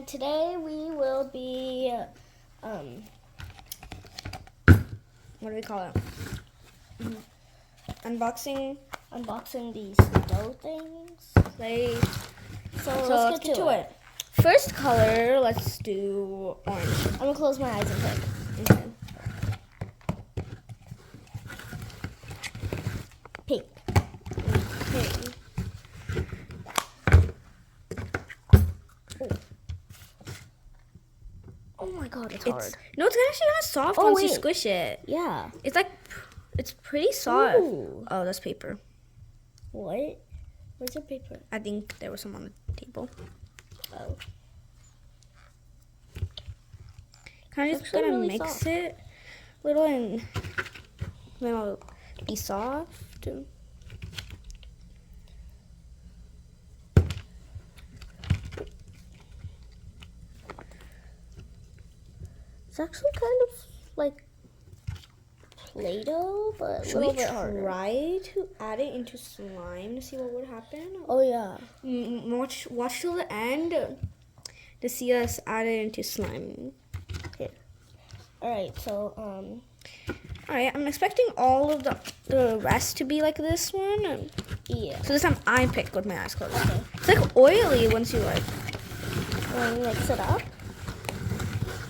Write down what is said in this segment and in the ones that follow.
And today we will be, what do we call it? Unboxing these dough things. play. So let's get to it. First color, let's do orange. I'm gonna close my eyes and pick. Okay. Pink. Okay. Oh my god, it's hard. No, it's actually kind of soft Oh, once you wait. squish it. Yeah. It's pretty soft. Ooh. Oh, that's paper. What? Where's the paper? I think there was some on the table. Oh. Kind of It's just actually gotta really mix soft. it a little and then it'll be soft. It's actually kind of like Play-Doh, but a Should little we bit harder. try to add it into slime to see what would happen? Oh yeah. Watch till the end to see us add it into slime. Here. All right. So All right, I'm expecting all of the rest to be like this one. yeah. So this time I pick with my eyes closed. Okay. It's like oily once you like. And mix it up.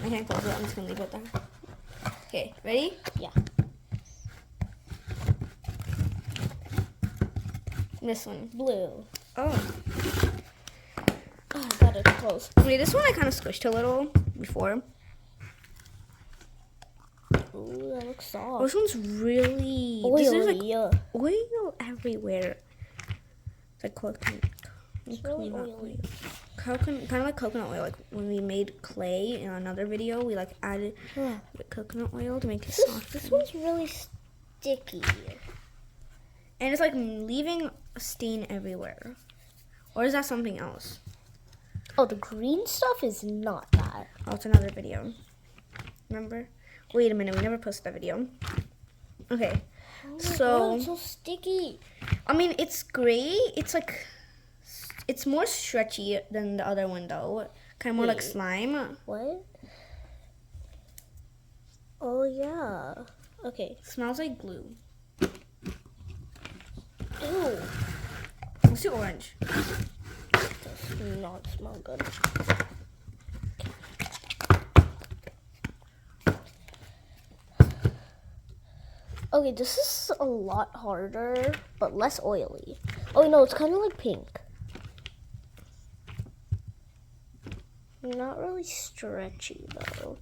I can't close it. I'm just gonna leave it there. Okay, ready? Yeah. This one. Blue. Oh. Oh, I got it close. Wait, this one I kind of squished a little before. Ooh, that looks Oh, soft. this one's really Oily. There's like Yeah. oil everywhere. It's like coconut. It's really oily. Kind of like coconut oil. Like when we made clay in another video, we like added Yeah. coconut oil to make it This soft. one's really sticky. And it's like leaving a stain everywhere. Or is that something else? Oh, the green stuff is not that. Oh, it's another video. Remember? Wait a minute, we never posted that video. Okay. Oh my So- God, it's so sticky. I mean, it's great. It's more stretchy than the other one though. Kind of more like Wait. slime. What? Oh yeah. Okay. Smells like glue. Ew. Let's do orange. Does not smell good. Okay, this is a lot harder, but less oily. Oh no, it's kind of like pink. Not really stretchy though.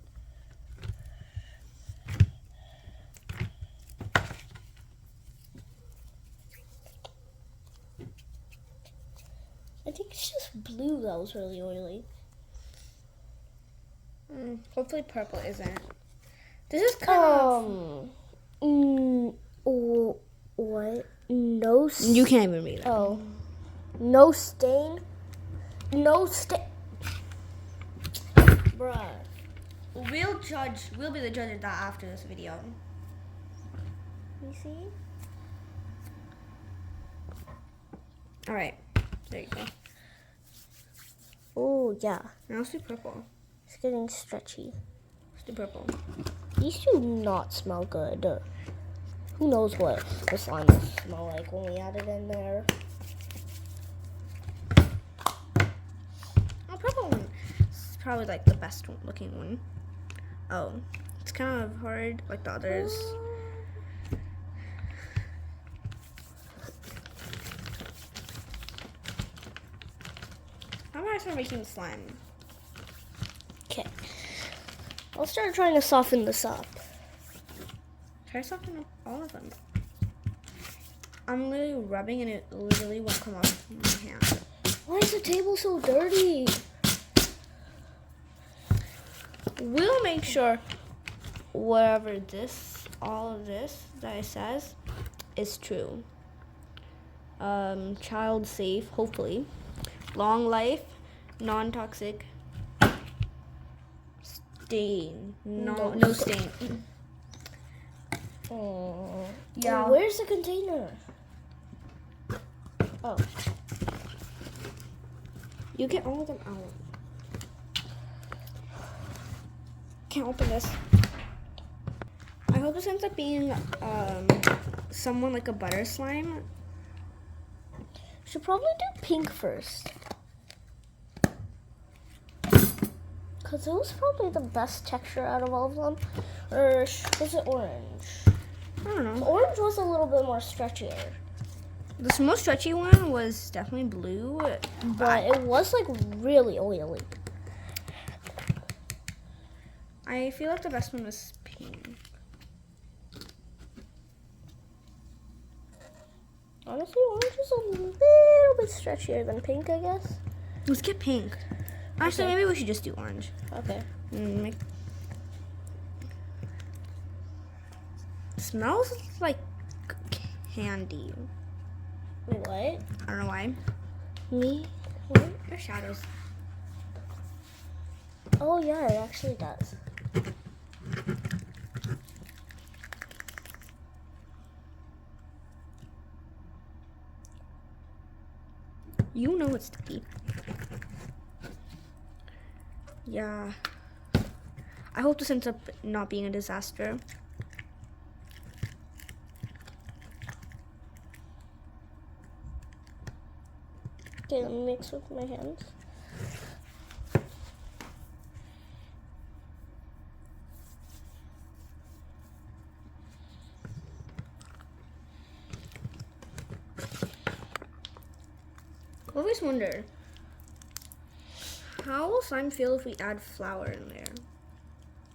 I think it's just blue that was really oily. Hopefully purple isn't. This is kind of... What? No. You can't even read it. Oh, no stain. No stain. Bruh. We'll be the judge of that after this video. You see? All right. There you go. Oh yeah, Now let's do purple. it's getting stretchy. Let's do purple. These do not smell good. Who knows what the slime will smell like when we add it in there? Oh, purple one. It's probably like the best looking one. Oh, it's kind of hard like the others. How about I start making slime? Okay. I'll start trying to soften this up. Try softening up all of them. I'm literally rubbing and it literally won't come off my hand. Why is the table so dirty? We'll make sure whatever all of this that it says is true. Child safe, hopefully. Long life, non-toxic. Stain. No stain. Oh. Yeah. Where's the container? Oh. You get all of them out. can't open this. I hope this ends up being someone like a butter slime. Should probably do pink first. Because it was probably the best texture out of all of them. Or was it orange? I don't know. Orange was a little bit more stretchier. The most stretchy one was definitely blue. But it was like really oily. I feel like the best one was pink. Honestly, orange is a little bit stretchier than pink, I guess. Let's get pink. Actually, Okay. maybe we should just do orange. Okay. Smells like candy. Wait, what? I don't know why. Me? What? Your shadows. Oh yeah, it actually does. You know it's sticky. Yeah. I hope this ends up not being a disaster. Okay, let me mix with my hands. I always wonder, how will slime feel if we add flour in there?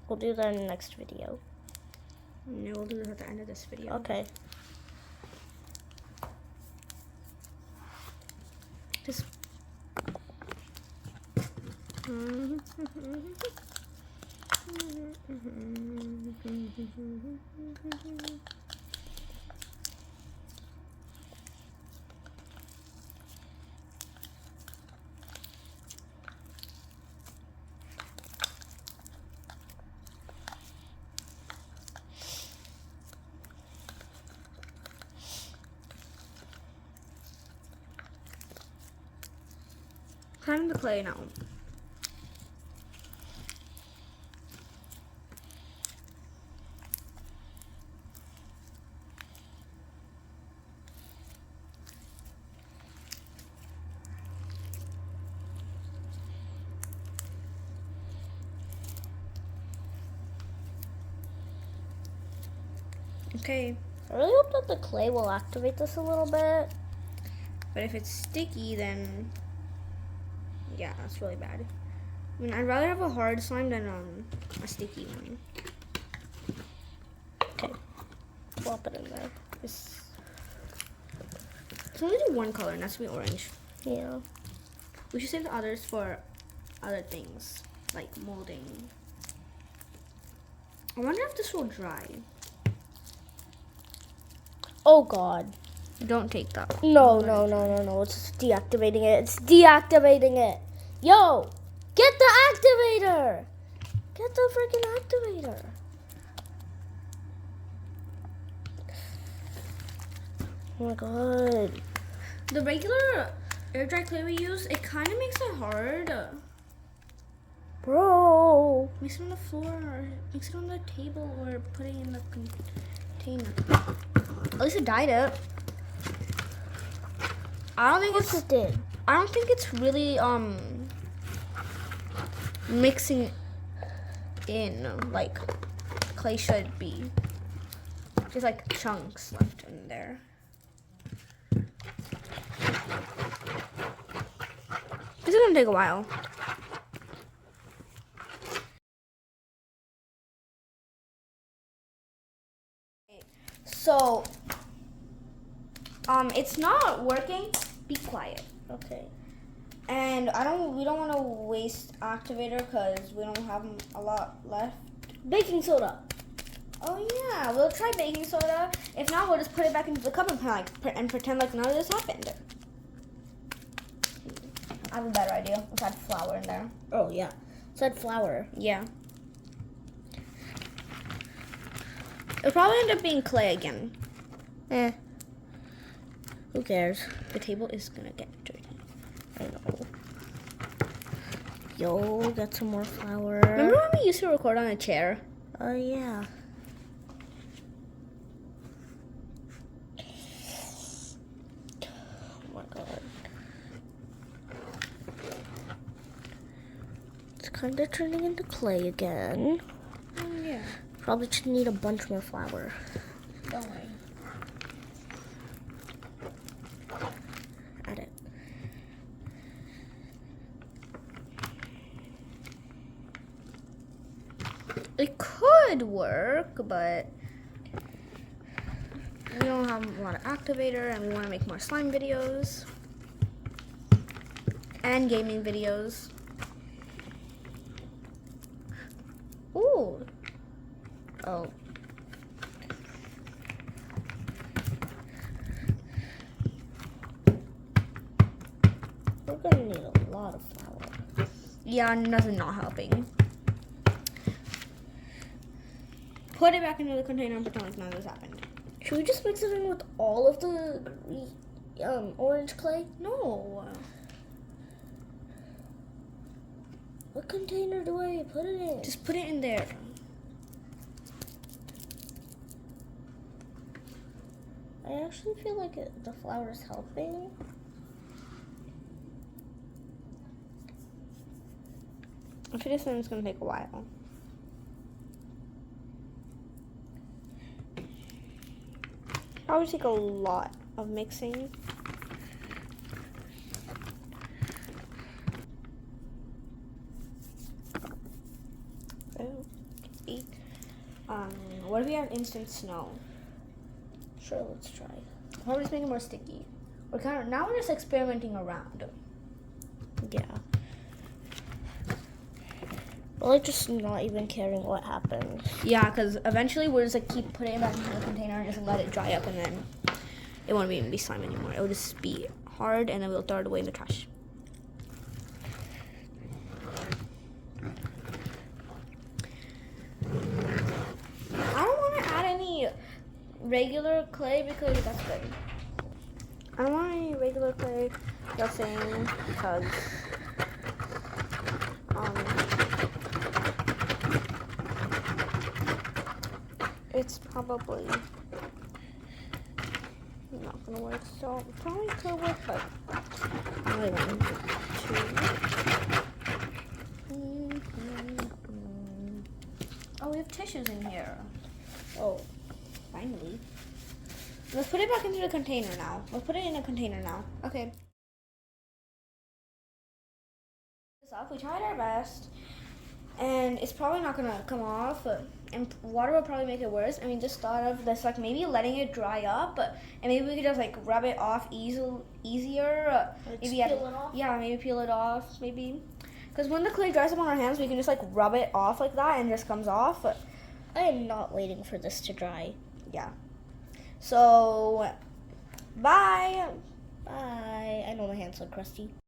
We'll do that in the next video. No, we'll do it at the end of this video. Okay. Just. Time the clay now. Okay, I really hope that the clay will activate this a little bit. but if it's sticky, then yeah, that's really bad. I mean, I'd rather have a hard slime than a sticky one. Okay. Plop it in there. It's only do one color, and that's gonna be orange. Yeah. We should save the others for other things, like molding. I wonder if this will dry. Oh god. Don't take that. No, no, no, no, no. It's deactivating it. It's deactivating it. Yo! Get the activator! Get the freaking activator. Oh my god. The regular air dry clay we use, it kind of makes it hard. Bro. Mix it on the floor, or mix it on the table, or put it in the container. At least it dyed it. I don't think Yes, it's. it did. I don't think it's really mixing in like clay should be. There's like chunks left in there. This is gonna take a while. So, it's not working. Be quiet. Okay. And we don't want to waste activator because we don't have a lot left. Baking soda. Oh yeah, we'll try baking soda. If not, we'll just put it back into the cup and pretend like none of this happened. I have a better idea. Let's add flour in there. Oh yeah. It said flour. Yeah. It'll probably end up being clay again. Eh. Who cares? The table is gonna get dirty. I know. Yo, get some more flour. Remember when we used to record on a chair? Oh, yeah. Oh my god. It's kind of turning into clay again. Yeah. Probably just need a bunch more flour. Don't worry. Add it. It could work, but we don't have a lot of activator and we want to make more slime videos and gaming videos. Ooh. Oh. We're gonna need a lot of flour. Yeah, nothing not helping. Put it back into the container and pretend like none of this happened. Should we just mix it in with all of the orange clay? No. What container do I put it in? Just put it in there. I actually feel like the flour is helping. I feel this one's gonna take a while. Probably take a lot of mixing. Okay. What if we have instant snow? Sure, let's try. Probably just make it more sticky. Now we're just experimenting around. Yeah. Well, like just not even caring what happens. Yeah, because eventually we're just like keep putting it back into the container and just let it dry up, and then it won't even be slime anymore. It will just be hard, and then we'll throw it away in the trash. I don't want to add any regular clay because that's good. I don't want any regular clay, nothing, because it's probably not gonna work. So probably could work, but only 1, 2. Oh, we have tissues in here. Oh, Finally. Let's put it back into the container now. Let's put it in a container now. Okay. We tried our best, and it's probably not gonna come off, and water will probably make it worse. I mean, just thought of this, like maybe letting it dry up, and maybe we could just like rub it off easier. Maybe peel it off? Yeah, maybe peel it off, maybe. Because when the clay dries up on our hands, we can just like rub it off like that, and it just comes off. I am not waiting for this to dry. Yeah. So, bye. Bye. I know my hands look crusty.